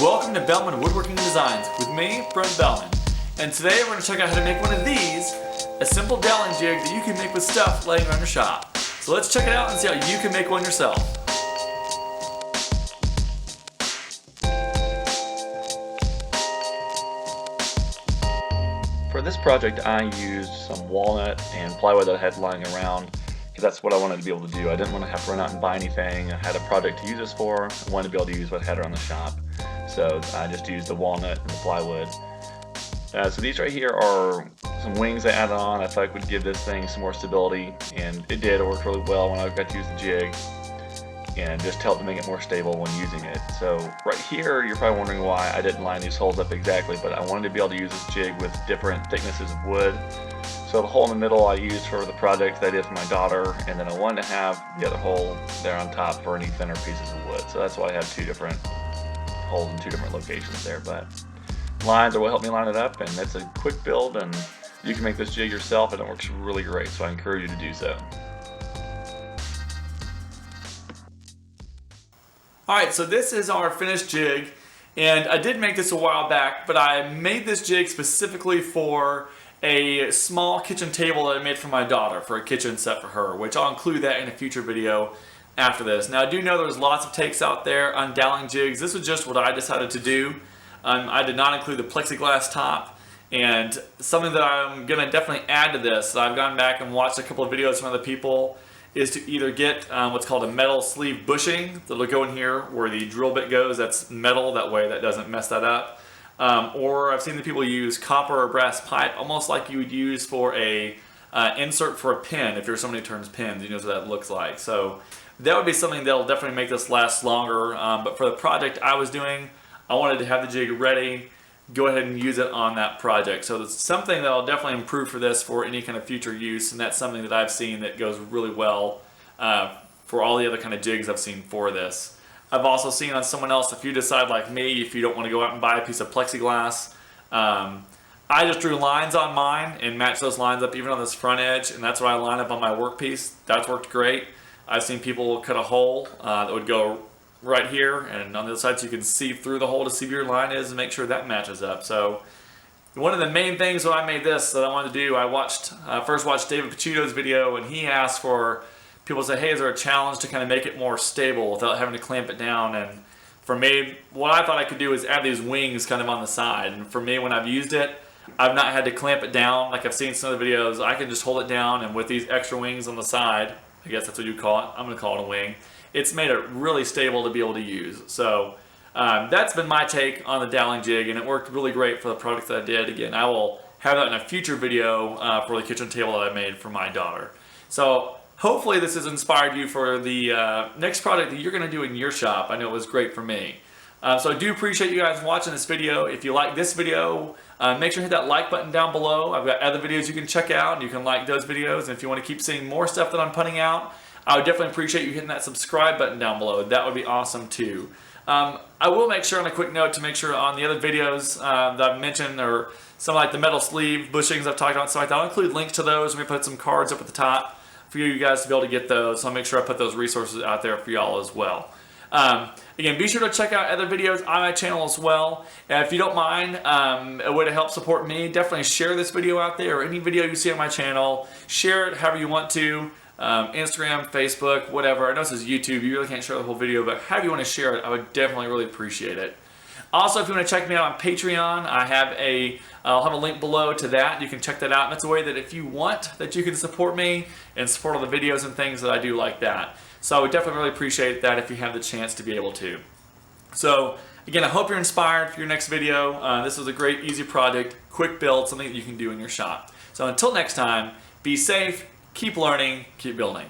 Welcome to Bellman Woodworking Designs with me, Brent Bellman. And today we're going to check out how to make one of these, a simple doweling jig that you can make with stuff laying around your shop. So let's check it out and see how you can make one yourself. For this project I used some walnut and plywood that I had lying around because that's what I wanted to be able to do. I didn't want to have to run out and buy anything. I had a project to use this for. I wanted to be able to use what I had around the shop. So I just used the walnut and the plywood. So these right here are some wings I added on. I thought I would give this thing some more stability, and it did. It worked really well when I got to use the jig, and just helped to make it more stable when using it. So right here, you're probably wondering why I didn't line these holes up exactly, but I wanted to be able to use this jig with different thicknesses of wood. So the hole in the middle I used for the project that I did for my daughter, and then I wanted to have the other hole there on top for any thinner pieces of wood. So that's why I have two different holes in two different locations there. But lines are what helped me line it up, and it's a quick build, and you can make this jig yourself, and it works really great, so I encourage you to do so. Alright, so this is our finished jig, and I did make this a while back, but I made this jig specifically for a small kitchen table that I made for my daughter, for a kitchen set for her, which I'll include that in a future video after this. Now I do know there's lots of takes out there on doweling jigs. This was just what I decided to do. I did not include the plexiglass top, and something that I'm going to definitely add to this, I've gone back and watched a couple of videos from other people, is to either get what's called a metal sleeve bushing that'll go in here where the drill bit goes. That's metal, that way that doesn't mess that up. Or I've seen the people use copper or brass pipe, almost like you would use for a insert for a pin. If you're somebody who turns pins, you know what that looks like. So that would be something that'll definitely make this last longer. But for the project I was doing, I wanted to have the jig ready, go ahead and use it on that project. So it's something that I'll definitely improve for this for any kind of future use, and that's something that I've seen that goes really well for all the other kind of jigs I've seen for this. I've also seen on someone else, if you decide like me, if you don't want to go out and buy a piece of plexiglass, I just drew lines on mine and matched those lines up even on this front edge, and that's what I line up on my workpiece. That's worked great. I've seen people cut a hole that would go right here, and on the other side so you can see through the hole to see where your line is and make sure that matches up. So one of the main things when I made this that I wanted to do, I first watched David Picciuto's video, and he asked for people to say, hey, is there a challenge to kind of make it more stable without having to clamp it down? And for me, what I thought I could do is add these wings kind of on the side. And for me, when I've used it, I've not had to clamp it down like I've seen some other videos. I can just hold it down, and with these extra wings on the side, I guess that's what you call it, I'm going to call it a wing, it's made it really stable to be able to use. So that's been my take on the doweling jig, and it worked really great for the product that I did. Again, I will have that in a future video for the kitchen table that I made for my daughter. So hopefully this has inspired you for the next project that you're going to do in your shop. I know it was great for me. So I do appreciate you guys watching this video. If you like this video, make sure to hit that like button down below. I've got other videos you can check out, and you can like those videos. And if you want to keep seeing more stuff that I'm putting out, I would definitely appreciate you hitting that subscribe button down below. That would be awesome too. I will make sure on a quick note to make sure on the other videos that I've mentioned, or some like the metal sleeve bushings I've talked about, stuff like that, I'll include links to those. We put some cards up at the top for you guys to be able to get those. So I'll make sure I put those resources out there for y'all as well. Again, be sure to check out other videos on my channel as well. And if you don't mind, a way to help support me, definitely share this video out there, or any video you see on my channel. Share it however you want to. Instagram, Facebook, whatever. I know this is YouTube, you really can't share the whole video, but however you want to share it, I would definitely really appreciate it. Also, if you want to check me out on Patreon, I'll have a link below to that. You can check that out, and it's a way that if you want, that you can support me and support all the videos and things that I do like that. So I would definitely really appreciate that if you have the chance to be able to. So again, I hope you're inspired for your next video. This was a great, easy project, quick build, something that you can do in your shop. So until next time, be safe, keep learning, keep building.